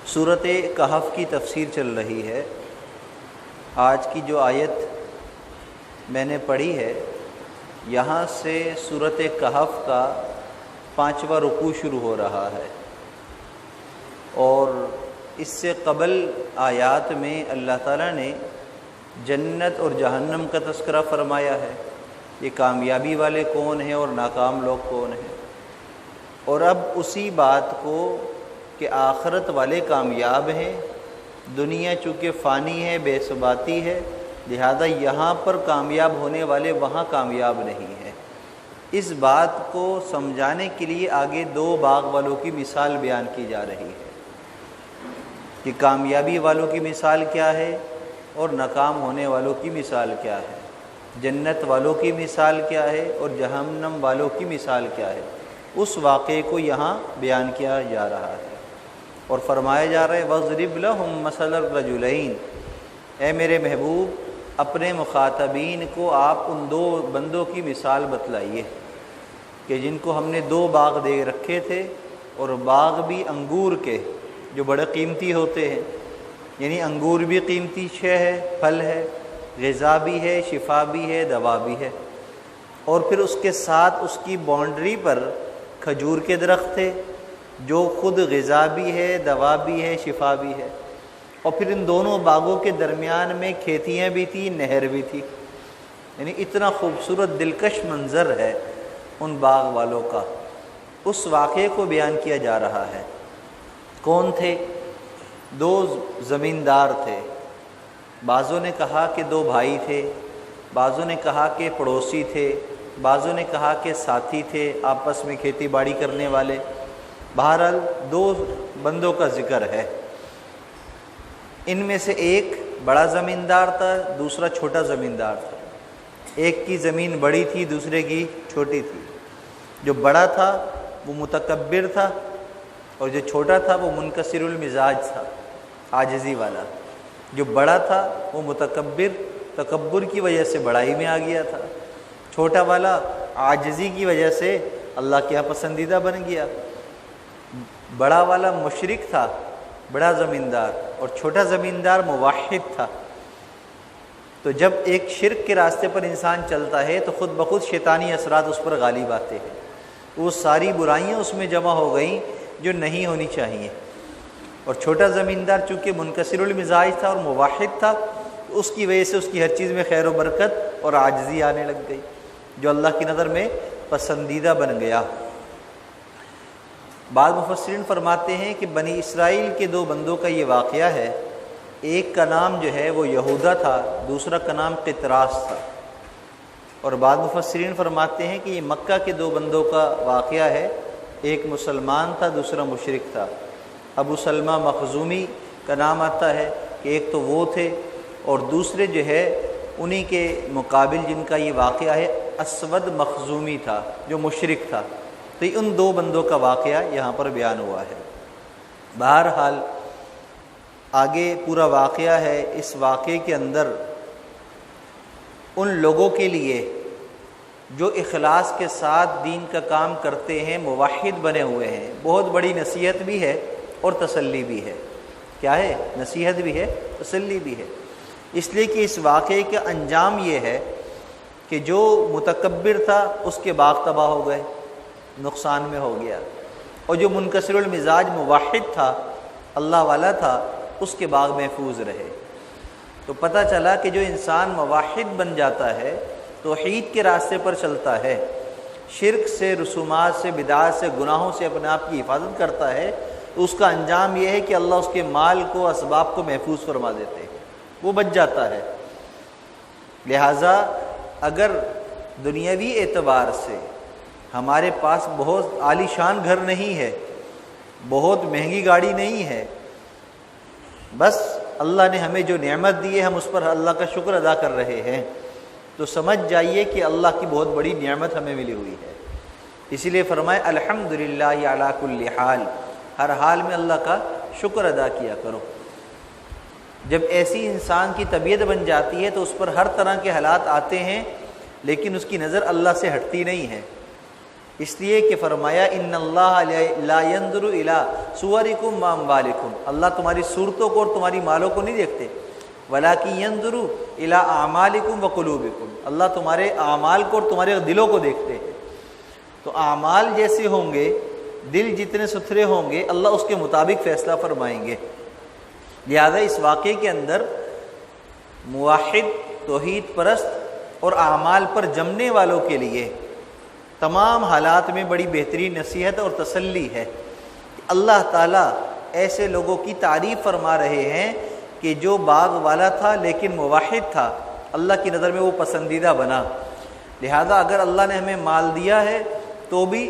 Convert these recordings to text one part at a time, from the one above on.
سورۃ کہف کی تفسیر چل رہی ہے۔ آج کی جو آیت میں نے پڑھی ہے یہاں سے سورۃ کہف کا 5واں رکوع شروع ہو رہا ہے، اور اس سے قبل آیات میں اللہ تعالیٰ نے جنت اور جہنم کا تذکرہ فرمایا ہے، یہ کامیابی والے کون ہیں اور ناکام لوگ کون ہیں، اور اب اسی بات کو کہ آخرت والے کامیاب ہیں، دنیا چونکہ فانی ہے، بے ثباتی ہے، لہذا یہاں پر کامیاب ہونے والے وہاں کامیاب نہیں ہیں، اس بات کو سمجھانے کے لیے آگے 2 باغ والوں کی مثال بیان کی جا رہی ہے کہ کامیابی والوں کی مثال کیا ہے اور ناکام ہونے والوں کی مثال کیا ہے، جنت والوں کی مثال کیا ہے اور جہنم والوں کی مثال کیا ہے، اس واقعے کو یہاں بیان کیا جا رہا ہے، اور فرمایا جا رہا ہے وَاضْرِبْ لَهُم مَثَلَ الرَّجُلَيْنِ، اے میرے محبوب اپنے مخاطبین کو آپ ان 2 بندوں کی مثال بتلائیے کہ جن کو ہم نے 2 باغ دے رکھے تھے، اور باغ بھی انگور کے جو بڑے قیمتی ہوتے ہیں، یعنی انگور بھی قیمتی شے ہے، پھل ہے، غذا بھی ہے، شفا بھی ہے، دوا بھی ہے، اور پھر اس کے ساتھ اس کی باؤنڈری پر کھجور کے درخت تھے جو خود غذا بھی ہے، دوا بھی ہے، شفا بھی ہے، اور پھر ان دونوں باغوں کے درمیان میں کھیتیاں بھی تھیں، نہر بھی تھی، یعنی اتنا خوبصورت دلکش منظر ہے ان باغ والوں کا، اس واقعے کو بیان کیا جا رہا ہے۔ کون تھے؟ 2 زمیندار تھے، بعضوں نے کہا کہ 2 بھائی تھے، بعضوں نے کہا کہ پڑوسی تھے، بعضوں نے کہا کہ ساتھی تھے آپس میں کھیتی باڑی کرنے والے، بہرحال 2 بندوں کا ذکر ہے۔ ان میں سے ایک بڑا زمیندار تھا، دوسرا چھوٹا زمیندار تھا، ایک کی زمین بڑی تھی، دوسرے کی چھوٹی تھی، جو بڑا تھا وہ متکبر تھا، اور جو چھوٹا تھا وہ منکسر المزاج تھا، عاجزی والا، جو بڑا تھا وہ متکبر، تکبر کی وجہ سے بڑائی میں آ گیا تھا، چھوٹا والا عاجزی کی وجہ سے اللہ کیا پسندیدہ بن گیا، بڑا والا مشرک تھا بڑا زمیندار، اور چھوٹا زمیندار موحد تھا۔ تو جب ایک شرک کے راستے پر انسان چلتا ہے تو خود بخود شیطانی اثرات اس پر غالب آتے ہیں، وہ ساری برائیاں اس میں جمع ہو گئیں جو نہیں ہونی چاہیے، اور چھوٹا زمیندار چونکہ منکسر المزاج تھا اور موحد تھا، اس کی وجہ سے اس کی ہر چیز میں خیر و برکت اور عاجزی آنے لگ گئی، جو اللہ کی نظر میں پسندیدہ بن گیا۔ بعض مفسرین فرماتے ہیں کہ بنی اسرائیل کے 2 بندوں کا یہ واقعہ ہے، ایک کا نام جو ہے وہ یہودا تھا، دوسرا کا نام قطراس تھا، اور بعض مفسرین فرماتے ہیں کہ یہ مکہ کے 2 بندوں کا واقعہ ہے، ایک مسلمان تھا، دوسرا مشرک تھا، ابو سلمہ مخزومی کا نام آتا ہے کہ ایک تو وہ تھے، اور دوسرے جو ہے انہی کے مقابل جن کا یہ واقعہ ہے اسود مخزومی تھا جو مشرک تھا، تو ان 2 بندوں کا واقعہ یہاں پر بیان ہوا ہے۔ بہرحال آگے پورا واقعہ ہے، اس واقعے کے اندر ان لوگوں کے لیے جو اخلاص کے ساتھ دین کا کام کرتے ہیں، موحد بنے ہوئے ہیں، بہت بڑی نصیحت بھی ہے اور تسلی بھی ہے۔ کیا ہے؟ نصیحت بھی ہے، تسلی بھی ہے، اس لیے کہ اس واقعے کا انجام یہ ہے کہ جو متکبر تھا اس کے باغ تباہ ہو گئے، نقصان میں ہو گیا، اور جو منکسر المزاج موحد تھا، اللہ والا تھا، اس کے باغ محفوظ رہے۔ تو پتہ چلا کہ جو انسان موحد بن جاتا ہے، توحید کے راستے پر چلتا ہے، شرک سے، رسومات سے، بدعات سے، گناہوں سے اپنے آپ کی حفاظت کرتا ہے، تو اس کا انجام یہ ہے کہ اللہ اس کے مال کو، اسباب کو محفوظ فرما دیتے ہیں، وہ بچ جاتا ہے۔ لہٰذا اگر دنیاوی اعتبار سے ہمارے پاس بہت عالی شان گھر نہیں ہے، بہت مہنگی گاڑی نہیں ہے، بس اللہ نے ہمیں جو نعمت دی ہے ہم اس پر اللہ کا شکر ادا کر رہے ہیں، تو سمجھ جائیے کہ اللہ کی بہت بڑی نعمت ہمیں ملی ہوئی ہے۔ اسی لیے فرمائے الحمدللہ علی کل حال، ہر حال میں اللہ کا شکر ادا کیا کرو۔ جب ایسی انسان کی طبیعت بن جاتی ہے تو اس پر ہر طرح کے حالات آتے ہیں، لیکن اس کی نظر اللہ سے ہٹتی نہیں ہے، اس لیے کہ فرمایا ان اللہ لا ينظر الی صورکم و اموالکم، اللہ تمہاری صورتوں کو اور تمہاری مالوں کو نہیں دیکھتے، ولکن ينظر الی اعمالکم و قلوبکم، اللہ تمہارے اعمال کو اور تمہارے دلوں کو دیکھتے ہیں۔ تو اعمال جیسے ہوں گے، دل جتنے ستھرے ہوں گے، اللہ اس کے مطابق فیصلہ فرمائیں گے۔ لہذا اس واقعے کے اندر موحد، توحید پرست اور اعمال پر جمنے والوں کے لیے تمام حالات میں بڑی بہترین نصیحت اور تسلی ہے۔ اللہ تعالیٰ ایسے لوگوں کی تعریف فرما رہے ہیں کہ جو باغ والا تھا لیکن موحد تھا، اللہ کی نظر میں وہ پسندیدہ بنا۔ لہذا اگر اللہ نے ہمیں مال دیا ہے تو بھی،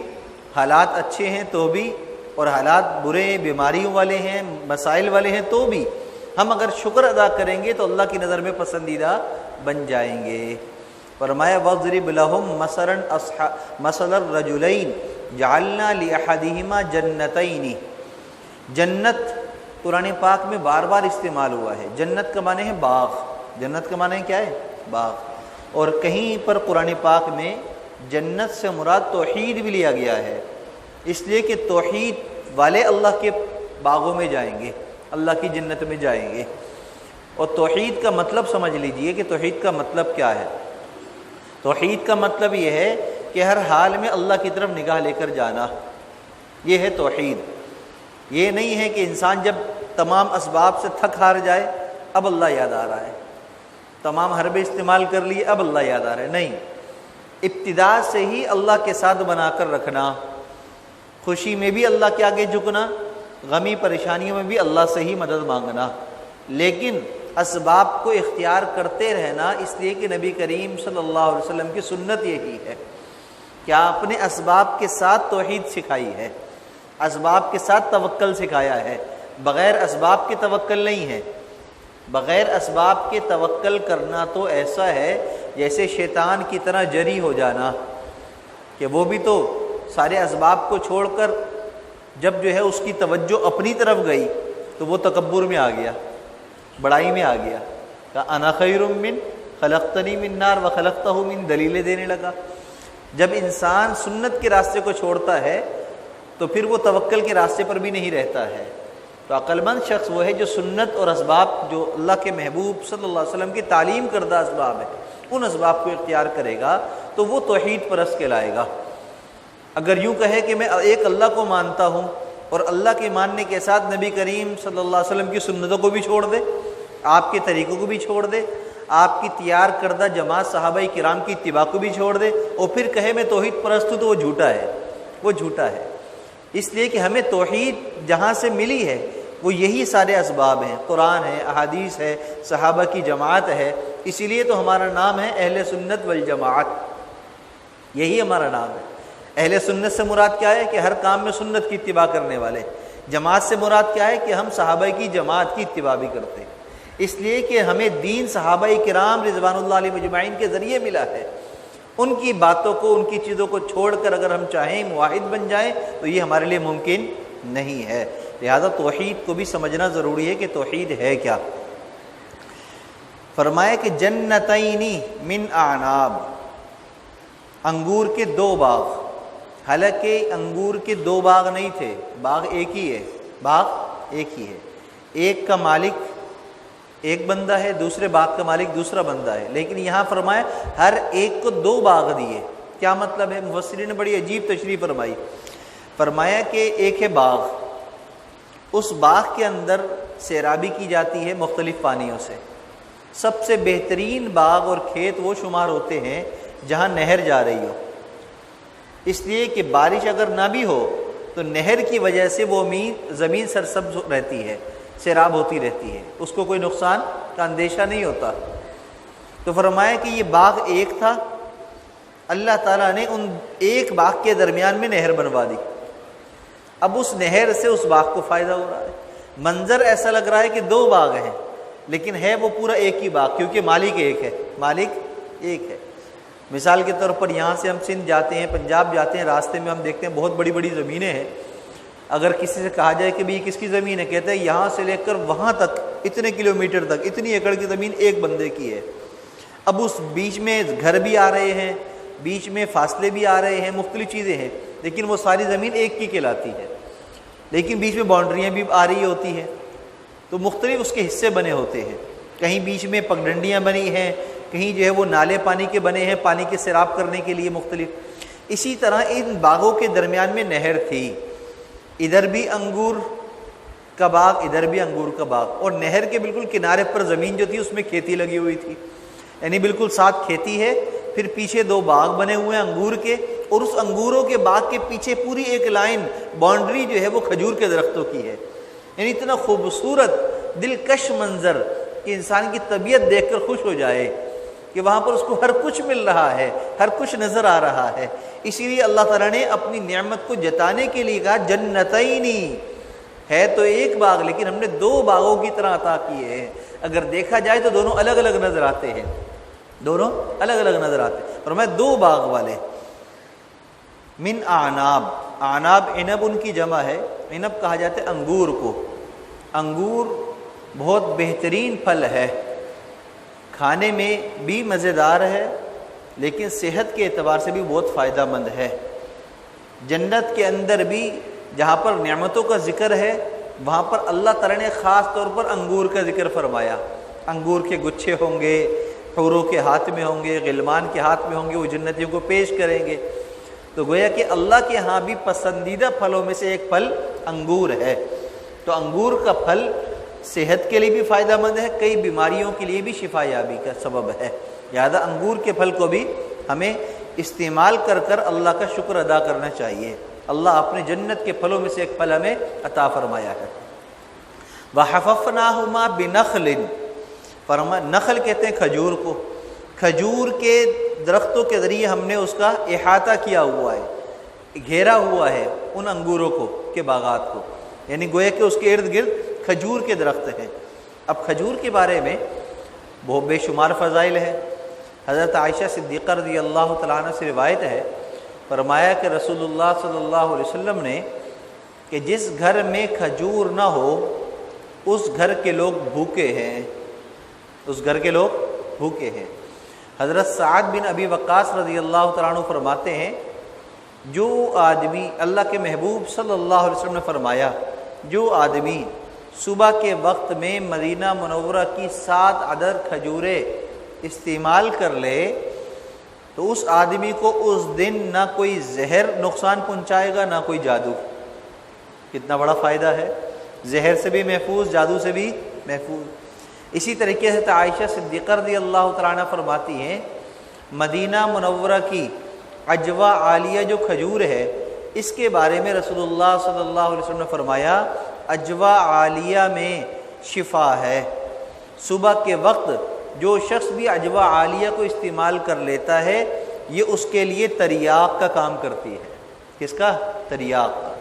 حالات اچھے ہیں تو بھی، اور حالات برے ہیں، بیماریوں والے ہیں، مسائل والے ہیں تو بھی، ہم اگر شکر ادا کریں گے تو اللہ کی نظر میں پسندیدہ بن جائیں گے۔ فرمایا وَاضْرِبْ لَهُمْ مَثَلَ الرَّجُلَيْنِ جَعَلْنَا لِأَحَدِهِمَا جَنَّتَيْنِ۔ جنت قرآن پاک میں بار بار استعمال ہوا ہے۔ جنت کا معنی ہے باغ، جنت کا معنی کیا ہے؟ باغ۔ اور کہیں پر قرآن پاک میں جنت سے مراد توحید بھی لیا گیا ہے، اس لیے کہ توحید والے اللہ کے باغوں میں جائیں گے، اللہ کی جنت میں جائیں گے۔ اور توحید کا مطلب سمجھ لیجئے کہ توحید کا مطلب کیا ہے۔ توحید کا مطلب یہ ہے کہ ہر حال میں اللہ کی طرف نگاہ لے کر جانا، یہ ہے توحید۔ یہ نہیں ہے کہ انسان جب تمام اسباب سے تھک ہار جائے اب اللہ یاد آ رہا ہے، تمام حربے استعمال کر لیے اب اللہ یاد آ رہا ہے، نہیں، ابتدا سے ہی اللہ کے ساتھ بنا کر رکھنا، خوشی میں بھی اللہ کے آگے جھکنا، غمی پریشانیوں میں بھی اللہ سے ہی مدد مانگنا، لیکن اسباب کو اختیار کرتے رہنا، اس لیے کہ نبی کریم صلی اللہ علیہ وسلم کی سنت یہی ہے کہ آپ نے اسباب کے ساتھ توحید سکھائی ہے، اسباب کے ساتھ توکل سکھایا ہے، بغیر اسباب کے توکل نہیں ہے۔ بغیر اسباب کے توکل کرنا تو ایسا ہے جیسے شیطان کی طرح جری ہو جانا، کہ وہ بھی تو سارے اسباب کو چھوڑ کر جب جو ہے اس کی توجہ اپنی طرف گئی تو وہ تکبر میں آ گیا، بڑائی میں آ گیا، کہ انا خیر من خلقتنی من نار وخلقتہ من، دلیلیں دینے لگا۔ جب انسان سنت کے راستے کو چھوڑتا ہے تو پھر وہ توکل کے راستے پر بھی نہیں رہتا ہے۔ تو عقل مند شخص وہ ہے جو سنت اور اسباب جو اللہ کے محبوب صلی اللہ علیہ وسلم کی تعلیم کردہ اسباب ہے، ان اسباب کو اختیار کرے گا تو وہ توحید پرست کہلائے گا۔ اگر یوں کہے کہ میں ایک اللہ کو مانتا ہوں اور اللہ کے ماننے کے ساتھ نبی کریم صلی اللہ علیہ وسلم کی سنتوں کو بھی چھوڑ دے، آپ کے طریقوں کو بھی چھوڑ دے، آپ کی تیار کردہ جماعت صحابہ کرام کی اتباع کو بھی چھوڑ دے، اور پھر کہے میں توحید پرست ہوں، تو وہ جھوٹا ہے، وہ جھوٹا ہے۔ اس لیے کہ ہمیں توحید جہاں سے ملی ہے وہ یہی سارے اسباب ہیں، قرآن ہے، احادیث ہے، صحابہ کی جماعت ہے، اسی لیے تو ہمارا نام ہے اہل سنت والجماعت، یہی ہمارا نام ہے۔ اہل سنت سے مراد کیا ہے کہ ہر کام میں سنت کی اتباع کرنے والے، جماعت سے مراد کیا ہے کہ ہم صحابہ کی جماعت کی اتباع بھی کرتے ہیں، اس لیے کہ ہمیں دین صحابہ کرام رضوان اللہ علیہ مجمعین کے ذریعے ملا ہے۔ ان کی باتوں کو، ان کی چیزوں کو چھوڑ کر اگر ہم چاہیں موحد بن جائیں تو یہ ہمارے لیے ممکن نہیں ہے۔ لہذا توحید کو بھی سمجھنا ضروری ہے کہ توحید ہے کیا۔ فرمایا کہ جنتین من اعناب، انگور کے دو باغ، حالانکہ انگور کے دو باغ نہیں تھے، باغ ایک ہی ہے، باغ ایک ہی ہے، ایک کا مالک ایک بندہ ہے، دوسرے باغ کا مالک دوسرا بندہ ہے، لیکن یہاں فرمایا ہر ایک کو دو باغ دیے۔ کیا مطلب ہے؟ مفسرین نے بڑی عجیب تشریح فرمائی۔ فرمایا کہ ایک ہے باغ، اس باغ کے اندر سیرابی کی جاتی ہے مختلف پانیوں سے۔ سب سے بہترین باغ اور کھیت وہ شمار ہوتے ہیں جہاں نہر جا رہی ہو، اس لیے کہ بارش اگر نہ بھی ہو تو نہر کی وجہ سے وہ زمین سرسبز رہتی ہے، سیراب ہوتی رہتی ہے، اس کو کوئی نقصان کا اندیشہ نہیں ہوتا۔ تو فرمایا کہ یہ باغ ایک تھا، اللہ تعالیٰ نے ان ایک باغ کے درمیان میں نہر بنوا دی، اب اس نہر سے اس باغ کو فائدہ ہو رہا ہے۔ منظر ایسا لگ رہا ہے کہ دو باغ ہیں لیکن ہے وہ پورا ایک ہی باغ، کیونکہ مالک ایک ہے، مالک ایک ہے۔ مثال کے طور پر یہاں سے ہم سندھ جاتے ہیں، پنجاب جاتے ہیں، راستے میں ہم دیکھتے ہیں بہت بڑی بڑی زمینیں ہیں۔ اگر کسی سے کہا جائے کہ بھی کس کی زمین ہے، کہتے ہیں یہاں سے لے کر وہاں تک اتنے کلومیٹر تک اتنی ایکڑ کی زمین ایک بندے کی ہے۔ اب اس بیچ میں گھر بھی آ رہے ہیں، بیچ میں فاصلے بھی آ رہے ہیں، مختلف چیزیں ہیں، لیکن وہ ساری زمین ایک کی کہلاتی ہے، لیکن بیچ میں باؤنڈریاں بھی آ رہی ہوتی ہیں، تو مختلف اس کے حصے بنے ہوتے ہیں، کہیں بیچ میں پگڈنڈیاں بنی ہیں، کہیں جو ہے وہ نالے پانی کے بنے ہیں پانی کے سیراب کرنے کے لیے مختلف۔ اسی طرح ان باغوں کے درمیان میں نہر تھی، ادھر بھی انگور کا باغ، ادھر بھی انگور کا باغ، اور نہر کے بالکل کنارے پر زمین جو تھی اس میں کھیتی لگی ہوئی تھی، یعنی بالکل ساتھ کھیتی ہے، پھر پیچھے دو باغ بنے ہوئے ہیں انگور کے، اور اس انگوروں کے باغ کے پیچھے پوری ایک لائن باؤنڈری جو ہے وہ کھجور کے درختوں کی ہے، یعنی اتنا خوبصورت دلکش منظر کہ انسان کی طبیعت دیکھ کر خوش ہو جائے کہ وہاں پر اس کو ہر کچھ مل رہا ہے، ہر کچھ نظر آ رہا ہے۔ اسی لیے اللہ تعالیٰ نے اپنی نعمت کو جتانے کے لیے کہا جنتینی، ہے تو ایک باغ لیکن ہم نے دو باغوں کی طرح عطا کیے ہیں۔ اگر دیکھا جائے تو دونوں الگ الگ نظر آتے ہیں، دونوں الگ الگ نظر آتے ہیں، اور میں دو باغ والے۔ من اعناب، اعناب عنب ان کی جمع ہے، عنب کہا جاتا ہے انگور کو۔ انگور بہت بہترین پھل ہے، کھانے میں بھی مزیدار ہے، لیکن صحت کے اعتبار سے بھی بہت فائدہ مند ہے۔ جنت کے اندر بھی جہاں پر نعمتوں کا ذکر ہے وہاں پر اللہ تعالیٰ نے خاص طور پر انگور کا ذکر فرمایا۔ انگور کے گچھے ہوں گے، حوروں کے ہاتھ میں ہوں گے، غلمان کے ہاتھ میں ہوں گے، وہ جنتیوں کو پیش کریں گے۔ تو گویا کہ اللہ کے ہاں بھی پسندیدہ پھلوں میں سے ایک پھل انگور ہے۔ تو انگور کا پھل صحت کے لیے بھی فائدہ مند ہے، کئی بیماریوں کے لیے بھی شفا یابی کا سبب ہے، لہذا انگور کے پھل کو بھی ہمیں استعمال کر کر اللہ کا شکر ادا کرنا چاہیے۔ اللہ اپنے جنت کے پھلوں میں سے ایک پھل ہمیں عطا فرمایا ہے۔ وَحَفَفْنَاهُمَا بِنَخْلٍ، فرما نخل کہتے ہیں کھجور کو، کھجور کے درختوں کے ذریعے ہم نے اس کا احاطہ کیا ہوا ہے، گھیرا ہوا ہے ان انگوروں کو کے باغات کو، یعنی گویا کہ اس کے ارد گرد کھجور کے درخت ہیں۔ اب کھجور کے بارے میں بہت بے شمار فضائل ہے۔ حضرت عائشہ صدیقہ رضی اللہ تعالیٰ عنہ سے روایت ہے، فرمایا کہ رسول اللہ صلی اللہ علیہ وسلم نے کہ جس گھر میں کھجور نہ ہو اس گھر کے لوگ بھوکے ہیں، اس گھر کے لوگ بھوکے ہیں۔ حضرت سعد بن ابی وقاص رضی اللہ تعالیٰ عنہ فرماتے ہیں، جو آدمی، اللہ کے محبوب صلی اللہ علیہ وسلم نے فرمایا، جو آدمی صبح کے وقت میں مدینہ منورہ کی 7 عدد کھجوریں استعمال کر لے تو اس آدمی کو اس دن نہ کوئی زہر نقصان پہنچائے گا نہ کوئی جادو۔ کتنا بڑا فائدہ ہے، زہر سے بھی محفوظ، جادو سے بھی محفوظ۔ اسی طریقے سے عائشہ صدیقہ رضی اللہ تعالیٰ عنہ فرماتی ہیں، مدینہ منورہ کی عجوہ عالیہ جو کھجور ہے اس کے بارے میں رسول اللہ صلی اللہ علیہ وسلم نے فرمایا، عجوہ عالیہ میں شفا ہے۔ صبح کے وقت جو شخص بھی عجوہ عالیہ کو استعمال کر لیتا ہے یہ اس کے لیے تریاق کا کام کرتی ہے۔ کس کا؟ تریاق کا۔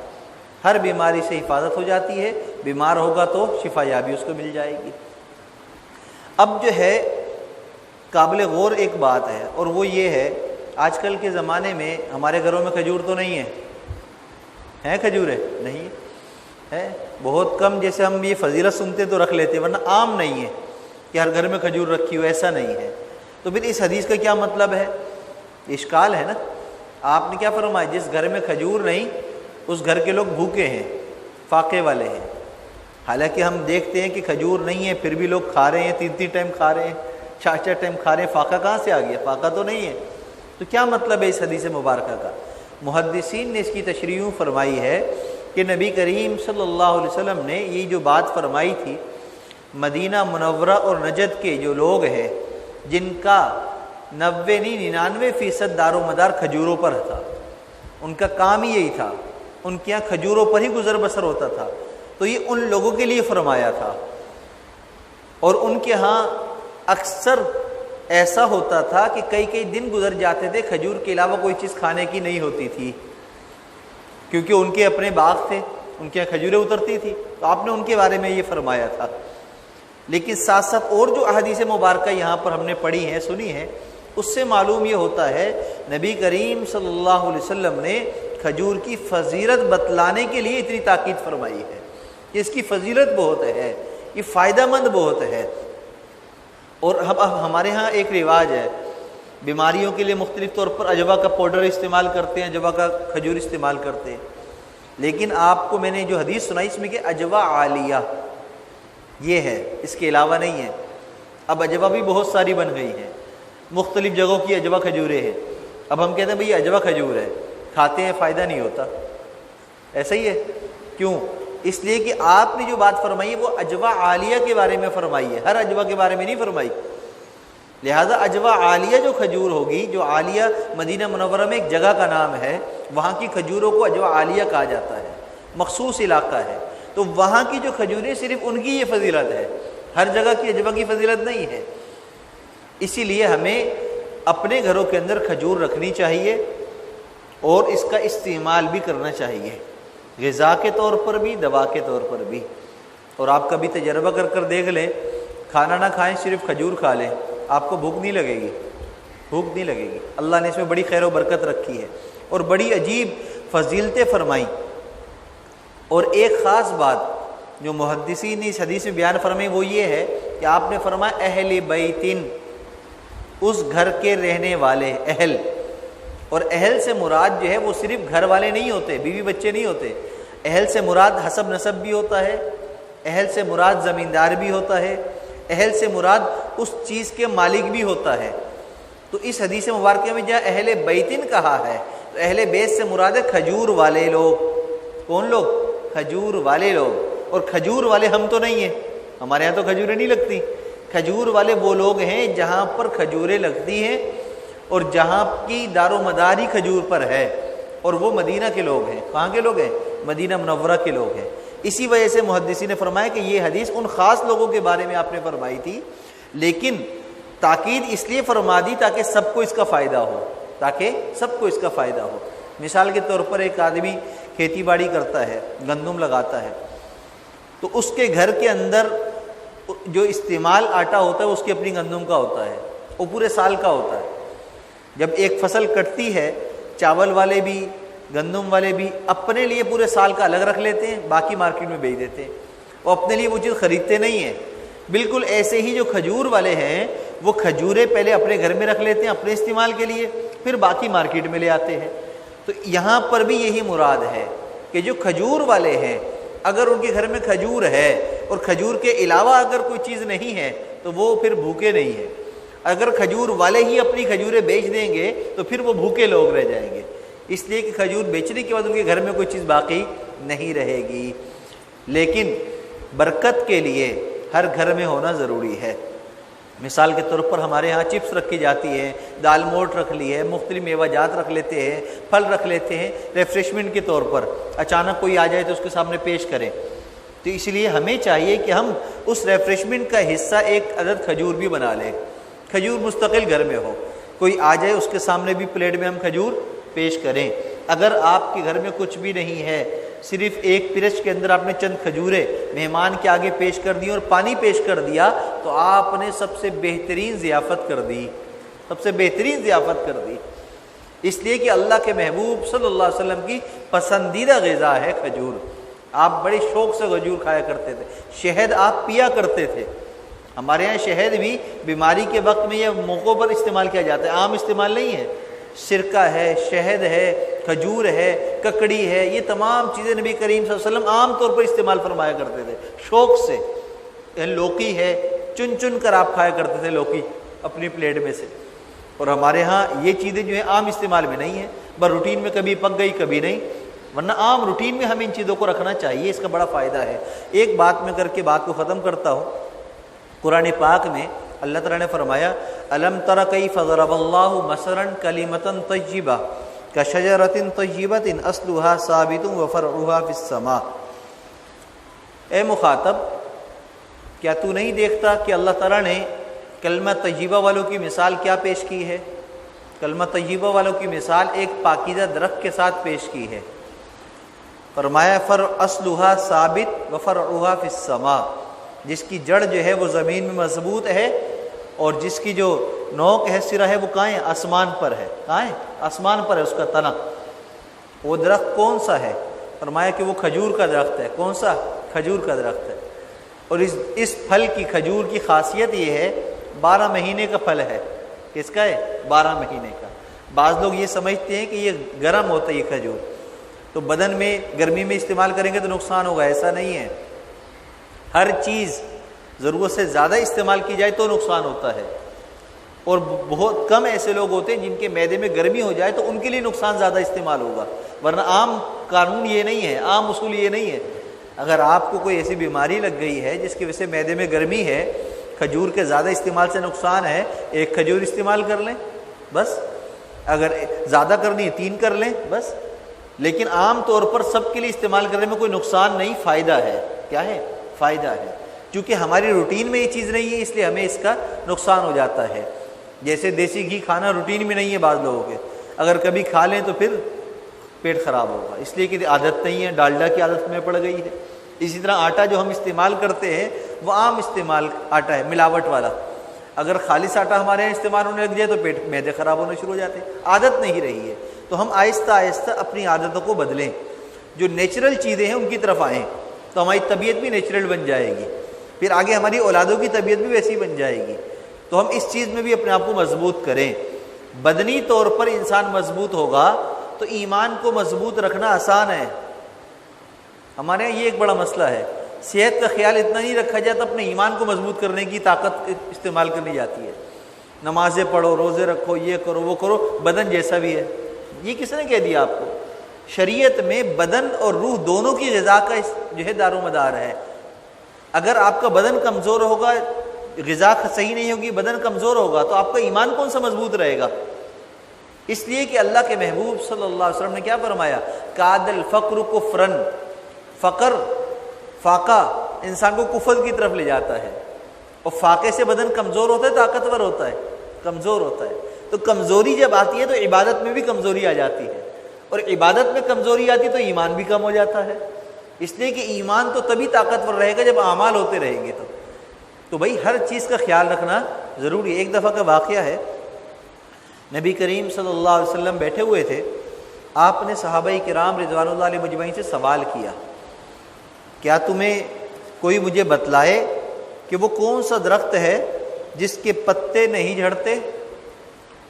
ہر بیماری سے حفاظت ہو جاتی ہے، بیمار ہوگا تو شفا یابی اس کو مل جائے گی۔ اب جو ہے قابل غور ایک بات ہے، اور وہ یہ ہے، آج کل کے زمانے میں ہمارے گھروں میں کھجور تو نہیں ہے کھجوریں نہیں ہے، بہت کم، جیسے ہم یہ فضیلت سنتے تو رکھ لیتے، ورنہ عام نہیں ہے کہ ہر گھر میں کھجور رکھی ہو، ایسا نہیں ہے۔ تو پھر اس حدیث کا کیا مطلب ہے؟ اشکال ہے نا۔ آپ نے کیا فرمایا؟ جس گھر میں کھجور نہیں اس گھر کے لوگ بھوکے ہیں، فاقے والے ہیں۔ حالانکہ ہم دیکھتے ہیں کہ کھجور نہیں ہے پھر بھی لوگ کھا رہے ہیں، 3 ٹائم کھا رہے ہیں، 4 ٹائم کھا رہے ہیں، فاقہ کہاں سے آ گیا؟ فاقہ تو نہیں ہے۔ تو کیا مطلب ہے اس حدیث مبارکہ کا؟ محدثین نے اس کی تشریح فرمائی ہے کہ نبی کریم صلی اللہ علیہ وسلم نے یہ جو بات فرمائی تھی، مدینہ منورہ اور نجد کے جو لوگ ہیں جن کا 99% دار و مدار کھجوروں پر تھا، ان کا کام ہی یہی تھا، ان کے یہاں کھجوروں پر ہی گزر بسر ہوتا تھا، تو یہ ان لوگوں کے لیے فرمایا تھا۔ اور ان کے ہاں اکثر ایسا ہوتا تھا کہ کئی دن گزر جاتے تھے کھجور کے علاوہ کوئی چیز کھانے کی نہیں ہوتی تھی، کیونکہ ان کے اپنے باغ تھے، ان کے یہاں کھجوریں اترتی تھی، تو آپ نے ان کے بارے میں یہ فرمایا تھا۔ لیکن ساتھ ساتھ اور جو احادیث مبارکہ یہاں پر ہم نے پڑھی ہیں، سنی ہیں، اس سے معلوم یہ ہوتا ہے نبی کریم صلی اللہ علیہ وسلم نے کھجور کی فضیلت بتلانے کے لیے اتنی تاکید فرمائی ہے کہ اس کی فضیلت بہت ہے، یہ فائدہ مند بہت ہے۔ اور اب ہمارے ہاں ایک رواج ہے بیماریوں کے لیے مختلف طور پر اجوا کا پاؤڈر استعمال کرتے ہیں، اجوا کا کھجور استعمال کرتے ہیں، لیکن آپ کو میں نے جو حدیث سنائی اس میں کہ اجوا عالیہ یہ ہے، اس کے علاوہ نہیں ہے۔ اب اجوا بھی بہت ساری بن گئی ہیں، مختلف جگہوں کی اجوا کھجوریں ہیں۔ اب ہم کہتے ہیں بھئی اجوا کھجور ہے، کھاتے ہیں فائدہ نہیں ہوتا، ایسا ہی ہے۔ کیوں؟ اس لیے کہ آپ نے جو بات فرمائی ہے وہ اجوا عالیہ کے بارے میں فرمائی ہے، ہر اجوا کے بارے میں نہیں فرمائی۔ لہذا اجوا عالیہ جو کھجور ہوگی، جو عالیہ مدینہ منورہ میں ایک جگہ کا نام ہے، وہاں کی کھجوروں کو اجوا عالیہ کہا جاتا ہے، مخصوص علاقہ ہے، تو وہاں کی جو کھجوریں صرف ان کی یہ فضیلت ہے، ہر جگہ کی اجوا کی فضیلت نہیں ہے۔ اسی لیے ہمیں اپنے گھروں کے اندر کھجور رکھنی چاہیے اور اس کا استعمال بھی کرنا چاہیے، غذا کے طور پر بھی، دوا کے طور پر بھی۔ اور آپ کبھی تجربہ کر دیکھ لیں، کھانا نہ کھائیں، صرف کھجور کھا لیں، آپ کو بھوک نہیں لگے گی، بھوک نہیں لگے گی۔ اللہ نے اس میں بڑی خیر و برکت رکھی ہے اور بڑی عجیب فضیلتیں فرمائیں۔ اور ایک خاص بات جو محدثین نے اس حدیث میں بیان فرمائی وہ یہ ہے کہ آپ نے فرمایا اہل بیتن، اس گھر کے رہنے والے، اہل، اور اہل سے مراد جو ہے وہ صرف گھر والے نہیں ہوتے، بیوی بچے نہیں ہوتے، اہل سے مراد حسب نسب بھی ہوتا ہے، اہل سے مراد زمیندار بھی ہوتا ہے، اہل سے مراد اس چیز کے مالک بھی ہوتا ہے۔ تو اس حدیث مبارکہ میں جہاں اہل بیتن کہا ہے تو اہل بیت سے مراد ہے کھجور والے لوگ۔ کون لوگ؟ کھجور والے لوگ۔ اور کھجور والے ہم تو نہیں ہیں، ہمارے یہاں تو کھجوریں نہیں لگتی۔ کھجور والے وہ لوگ ہیں جہاں پر کھجوریں لگتی ہیں اور جہاں کی دار و مدار ہی کھجور پر ہے، اور وہ مدینہ کے لوگ ہیں۔ کہاں کے لوگ ہیں؟ مدینہ منورہ کے لوگ ہیں۔ اسی وجہ سے محدثین نے فرمایا کہ یہ حدیث ان خاص لوگوں کے بارے میں آپ نے فرمائی تھی، لیکن تاکید اس لیے فرما دی تاکہ سب کو اس کا فائدہ ہو، تاکہ سب کو اس کا فائدہ ہو۔ مثال کے طور پر ایک آدمی کھیتی باڑی کرتا ہے، گندم لگاتا ہے، تو اس کے گھر کے اندر جو استعمال آٹا ہوتا ہے اس کی اپنی گندم کا ہوتا ہے، وہ پورے سال کا ہوتا ہے۔ جب ایک فصل کٹتی ہے، چاول والے بھی گندم والے بھی اپنے لیے پورے سال کا الگ رکھ لیتے ہیں، باقی مارکیٹ میں بیچ دیتے ہیں، وہ اپنے لیے وہ چیز خریدتے نہیں ہیں۔ بالکل ایسے ہی جو کھجور والے ہیں وہ کھجوریں پہلے اپنے گھر میں رکھ لیتے ہیں اپنے استعمال کے لیے، پھر باقی مارکیٹ میں لے آتے ہیں۔ تو یہاں پر بھی یہی مراد ہے کہ جو کھجور والے ہیں اگر ان کے گھر میں کھجور ہے اور کھجور کے علاوہ اگر کوئی چیز نہیں ہے تو وہ پھر بھوکے نہیں ہیں۔ اگر کھجور والے ہی اپنی کھجوریں بیچ دیں گے تو پھر وہ بھوکے لوگ رہ جائیں گے، اس لیے کہ کھجور بیچنے کے بعد ان کے گھر میں کوئی چیز باقی نہیں رہے گی۔ لیکن برکت کے لیے ہر گھر میں ہونا ضروری ہے۔ مثال کے طور پر ہمارے ہاں چپس رکھی جاتی ہے، دال موٹ رکھ لی ہے، مختلف میوہ جات رکھ لیتے ہیں، پھل رکھ لیتے ہیں ریفریشمنٹ کے طور پر، اچانک کوئی آ جائے تو اس کے سامنے پیش کریں۔ تو اس لیے ہمیں چاہیے کہ ہم اس ریفریشمنٹ کا حصہ ایک عدد کھجور بھی بنا لیں، کھجور مستقل گھر میں ہو، کوئی آ جائے اس کے سامنے بھی پلیٹ میں ہم کھجور پیش کریں۔ اگر آپ کے گھر میں کچھ بھی نہیں ہے، صرف ایک پرچ کے اندر آپ نے چند کھجوریں مہمان کے آگے پیش کر دی اور پانی پیش کر دیا تو آپ نے سب سے بہترین ضیافت کر دی، سب سے بہترین ضیافت کر دی، اس لیے کہ اللہ کے محبوب صلی اللہ علیہ وسلم کی پسندیدہ غذا ہے کھجور۔ آپ بڑے شوق سے کھجور کھایا کرتے تھے، شہد آپ پیا کرتے تھے۔ ہمارے یہاں شہد بھی بیماری کے وقت میں یا موقعوں پر استعمال کیا جاتا ہے، عام استعمال نہیں ہے۔ سرکہ ہے، شہد ہے، کھجور ہے، ککڑی ہے، یہ تمام چیزیں نبی کریم صلی اللہ علیہ وسلم عام طور پر استعمال فرمایا کرتے تھے شوق سے۔ لوکی ہے، چن چن کر آپ کھایا کرتے تھے لوکی اپنی پلیٹ میں سے۔ اور ہمارے ہاں یہ چیزیں جو ہیں عام استعمال میں نہیں ہیں، بس روٹین میں کبھی پک گئی کبھی نہیں، ورنہ عام روٹین میں ہمیں ان چیزوں کو رکھنا چاہیے، اس کا بڑا فائدہ ہے۔ ایک بات میں کر کے بات کو ختم کرتا ہوں۔ قرآن پاک میں اللہ تعالیٰ نے فرمایا الم تر کیف ضرب اللہ مثلا کلمۃ طیبہ کشجرۃ طیبۃ اصلها ثابت وفرعها فی السماء۔ اے مخاطب، کیا تو نہیں دیکھتا کہ اللہ تعالیٰ نے کلمہ طیبہ والوں کی مثال کیا پیش کی ہے؟ کلمہ طیبہ والوں کی مثال ایک پاکیزہ درخت کے ساتھ پیش کی ہے۔ فرمایا اصلها ثابت وفرعها فی السماء، جس کی جڑ جو ہے وہ زمین میں مضبوط ہے اور جس کی جو نوک ہے، سرا ہے، وہ کہاں ہے؟ آسمان پر ہے۔ کہاں ہے؟ آسمان پر ہے اس کا تنا۔ وہ درخت کون سا ہے؟ فرمایا کہ وہ کھجور کا درخت ہے۔ کون سا؟ کھجور کا درخت ہے۔ اور اس پھل کی، کھجور کی خاصیت یہ ہے 12 مہینے کا پھل ہے۔ کس کا ہے؟ 12 مہینے کا۔ بعض لوگ یہ سمجھتے ہیں کہ یہ گرم ہوتا ہے یہ کھجور، تو بدن میں گرمی میں استعمال کریں گے تو نقصان ہوگا، ایسا نہیں ہے۔ ہر چیز ضرورت سے زیادہ استعمال کی جائے تو نقصان ہوتا ہے، اور بہت کم ایسے لوگ ہوتے ہیں جن کے معدے میں گرمی ہو جائے تو ان کے لیے نقصان زیادہ استعمال ہوگا، ورنہ عام قانون یہ نہیں ہے، عام اصول یہ نہیں ہے۔ اگر آپ کو کوئی ایسی بیماری لگ گئی ہے جس کی وجہ سے معدے میں گرمی ہے، کھجور کے زیادہ استعمال سے نقصان ہے، ایک کھجور استعمال کر لیں بس، اگر زیادہ کرنی ہے 3 کر لیں بس، لیکن عام طور پر سب کے لیے استعمال کرنے میں کوئی نقصان نہیں، فائدہ ہے۔ کیا ہے؟ فائدہ ہے۔ چونکہ ہماری روٹین میں یہ چیز نہیں ہے اس لیے ہمیں اس کا نقصان ہو جاتا ہے۔ جیسے دیسی گھی کھانا روٹین میں نہیں ہے بعض لوگوں کے، اگر کبھی کھا لیں تو پھر پیٹ خراب ہوگا، اس لیے کہ عادت نہیں ہے، ڈالڈا کی عادت میں پڑ گئی ہے۔ اسی طرح آٹا جو ہم استعمال کرتے ہیں وہ عام استعمال آٹا ہے، ملاوٹ والا، اگر خالص آٹا ہمارے یہاں استعمال ہونے لگ جائے تو پیٹ معدے خراب ہونے شروع ہو جاتے ہیں، عادت نہیں رہی ہے۔ تو ہم آہستہ آہستہ اپنی عادتوں کو بدلیں، جو نیچرل چیزیں ہیں ان کی طرف آئیں تو ہماری طبیعت بھی نیچرل بن جائے گی، پھر آگے ہماری اولادوں کی طبیعت بھی ویسی بن جائے گی۔ تو ہم اس چیز میں بھی اپنے آپ کو مضبوط کریں۔ بدنی طور پر انسان مضبوط ہوگا تو ایمان کو مضبوط رکھنا آسان ہے۔ ہمارے یہاں یہ ایک بڑا مسئلہ ہے، صحت کا خیال اتنا نہیں رکھا جاتا، اپنے ایمان کو مضبوط کرنے کی طاقت استعمال کرنی جاتی ہے۔ نمازیں پڑھو، روزے رکھو، یہ کرو وہ کرو، بدن جیسا بھی ہے۔ یہ کس نے کہہ دیا آپ کو؟ شریعت میں بدن اور روح دونوں کی غذا کا جو ہے دار و مدار ہے۔ اگر آپ کا بدن کمزور ہوگا، غذا صحیح نہیں ہوگی، بدن کمزور ہوگا تو آپ کا ایمان کون سا مضبوط رہے گا؟ اس لیے کہ اللہ کے محبوب صلی اللہ علیہ وسلم نے کیا فرمایا؟ کاد الفقر کفرن، فقر، فاقہ انسان کو کفر کی طرف لے جاتا ہے، اور فاقے سے بدن کمزور ہوتا ہے، طاقتور ہوتا ہے، کمزور ہوتا ہے۔ تو کمزوری جب آتی ہے تو عبادت میں بھی کمزوری آ جاتی ہے، اور عبادت میں کمزوری آتی ہے تو ایمان بھی کم ہو جاتا ہے۔ اس لیے کہ ایمان تو تبھی طاقتور رہے گا جب اعمال ہوتے رہیں گے۔ تو بھائی ہر چیز کا خیال رکھنا ضروری ہے۔ ایک دفعہ کا واقعہ ہے، نبی کریم صلی اللہ علیہ وسلم بیٹھے ہوئے تھے، آپ نے صحابہ کرام رضوان اللہ علیہ مجمعین سے سوال کیا، کیا تمہیں کوئی مجھے بتلائے کہ وہ کون سا درخت ہے جس کے پتے نہیں جھڑتے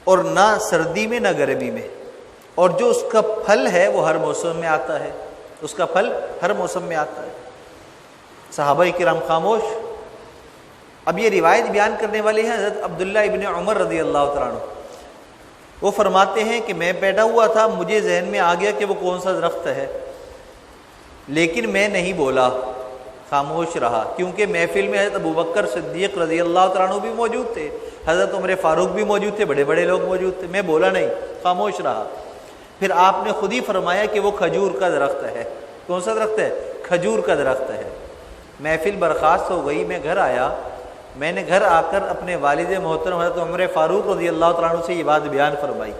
اور نہ سردی میں نہ گرمی میں، اور جو اس کا پھل ہے وہ ہر موسم میں آتا ہے، اس کا پھل ہر موسم میں آتا ہے۔ صحابہ کرام خاموش۔ اب یہ روایت بیان کرنے والے ہیں حضرت عبداللہ ابن عمر رضی اللہ تعالیٰ عنہ۔ وہ فرماتے ہیں کہ میں بیٹھا ہوا تھا، مجھے ذہن میں آ گیا کہ وہ کون سا درخت ہے، لیکن میں نہیں بولا، خاموش رہا، کیونکہ محفل میں حضرت ابوبکر صدیق رضی اللہ تعالیٰ عنہ بھی موجود تھے، حضرت عمر فاروق بھی موجود تھے، بڑے بڑے لوگ موجود تھے، میں بولا نہیں، خاموش رہا۔ پھر آپ نے خود ہی فرمایا کہ وہ کھجور کا درخت ہے۔ کون سا درخت ہے؟ کھجور کا درخت ہے۔ محفل برخاست ہو گئی، میں گھر آیا، میں نے گھر آ کر اپنے والد محترم حضرت عمر فاروق رضی اللہ تعالیٰ عنہ سے یہ بات بیان فرمائی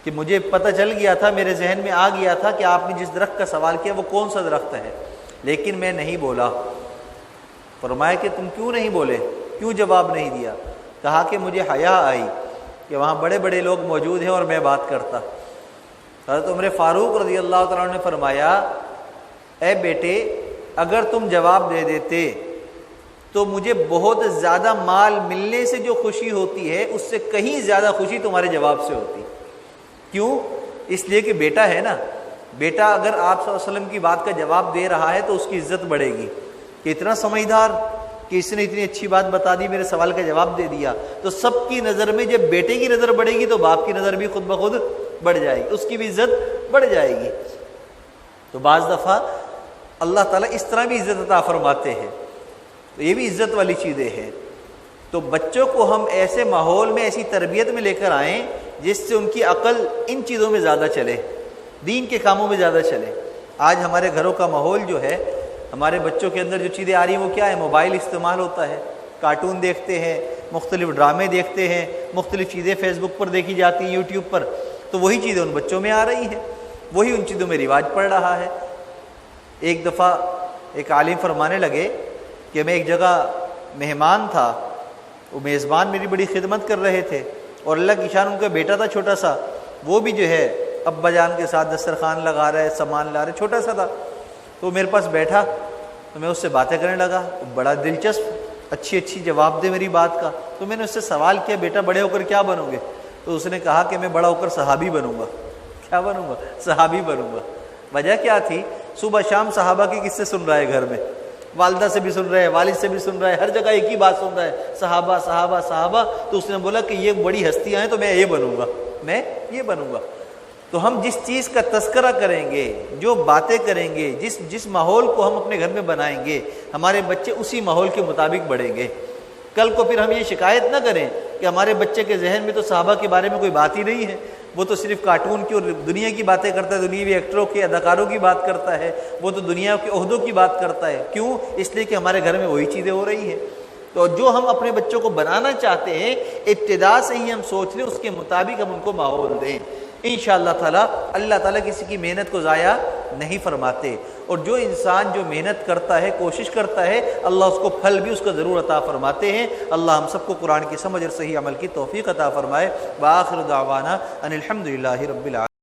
کہ مجھے پتہ چل گیا تھا، میرے ذہن میں آ گیا تھا کہ آپ نے جس درخت کا سوال کیا وہ کون سا درخت ہے، لیکن میں نہیں بولا۔ فرمایا کہ تم کیوں نہیں بولے، کیوں جواب نہیں دیا؟ کہا کہ مجھے حیا آئی کہ وہاں بڑے بڑے لوگ موجود ہیں اور میں بات کرتا۔ حضرت عمر فاروق رضی اللہ تعالیٰ عنہ نے فرمایا، اے بیٹے، اگر تم جواب دے دیتے تو مجھے بہت زیادہ مال ملنے سے جو خوشی ہوتی ہے اس سے کہیں زیادہ خوشی تمہارے جواب سے ہوتی۔ کیوں؟ اس لیے کہ بیٹا ہے نا، بیٹا اگر آپ صلی اللہ علیہ وسلم کی بات کا جواب دے رہا ہے تو اس کی عزت بڑھے گی کہ اتنا سمجھدار کہ اس نے اتنی اچھی بات بتا دی، میرے سوال کا جواب دے دیا۔ تو سب کی نظر میں جب بیٹے کی نظر بڑھے گی تو باپ کی نظر بھی خود بخود بڑھ جائے گی، اس کی بھی عزت بڑھ جائے گی۔ تو بعض دفعہ اللہ تعالیٰ اس طرح بھی عزت عطا فرماتے ہیں، تو یہ بھی عزت والی چیزیں ہیں۔ تو بچوں کو ہم ایسے ماحول میں، ایسی تربیت میں لے کر آئیں جس سے ان کی عقل ان چیزوں میں زیادہ چلے، دین کے کاموں میں زیادہ چلے۔ آج ہمارے گھروں کا ماحول جو ہے، ہمارے بچوں کے اندر جو چیزیں آ رہی ہیں وہ کیا ہے؟ موبائل استعمال ہوتا ہے، کارٹون دیکھتے ہیں، مختلف ڈرامے دیکھتے ہیں، مختلف چیزیں فیس بک پر دیکھی جاتی ہیں، یوٹیوب پر، تو وہی چیزیں ان بچوں میں آ رہی ہیں، وہی ان چیزوں میں رواج پڑ رہا ہے۔ ایک دفعہ ایک عالم فرمانے لگے کہ میں ایک جگہ مہمان تھا، وہ میزبان میری بڑی خدمت کر رہے تھے، اور اللہ کی شان ان کا بیٹا تھا چھوٹا سا، وہ بھی جو ہے ابا جان کے ساتھ دسترخوان لگا رہے، سامان لا رہے، چھوٹا سا تھا۔ تو میرے پاس بیٹھا تو میں اس سے باتیں کرنے لگا، بڑا دلچسپ اچھی اچھی جواب دے میری بات کا۔ تو میں نے اس سے سوال کیا بیٹا بڑے ہو کر کیا بنو گے؟ تو اس نے کہا کہ میں بڑا ہو کر صحابی بنوں گا۔ کیا بنوں گا؟ صحابی بنوں گا۔ وجہ کیا تھی؟ صبح شام صحابہ کی قصے سن رہا ہے گھر میں، والدہ سے بھی سن رہا ہے، والد سے بھی سن رہا ہے، ہر جگہ ایک ہی بات سن رہا ہے، صحابہ صحابہ صحابہ۔ تو اس نے بولا کہ یہ بڑی ہستیاں ہیں تو میں یہ بنوں گا، میں یہ بنوں گا۔ تو ہم جس چیز کا تذکرہ کریں گے، جو باتیں کریں گے، جس ماحول کو ہم اپنے گھر میں بنائیں گے، ہمارے بچے اسی ماحول کے مطابق بڑھیں گے۔ کل کو پھر ہم یہ شکایت نہ کریں کہ ہمارے بچے کے ذہن میں تو صحابہ کے بارے میں کوئی بات ہی نہیں ہے، وہ تو صرف کارٹون کی اور دنیا کی باتیں کرتا ہے، دنیاوی ایکٹروں کے اداکاروں کی بات کرتا ہے، وہ تو دنیا کے عہدوں کی بات کرتا ہے۔ کیوں؟ اس لیے کہ ہمارے گھر میں وہی چیزیں ہو رہی ہیں۔ تو جو ہم اپنے بچوں کو بنانا چاہتے ہیں، ابتدا سے ہی ہم سوچ لیں اس کے مطابق ہم ان کو ماحول دیں۔ انشاءاللہ تعالی اللہ تعالیٰ کسی کی محنت کو ضائع نہیں فرماتے، اور جو انسان جو محنت کرتا ہے، کوشش کرتا ہے، اللہ اس کو پھل بھی اس کا ضرور عطا فرماتے ہیں۔ اللہ ہم سب کو قرآن کی سمجھ اور صحیح عمل کی توفیق عطا فرمائے۔ وآخر دعوانا ان الحمد للہ رب العالمین۔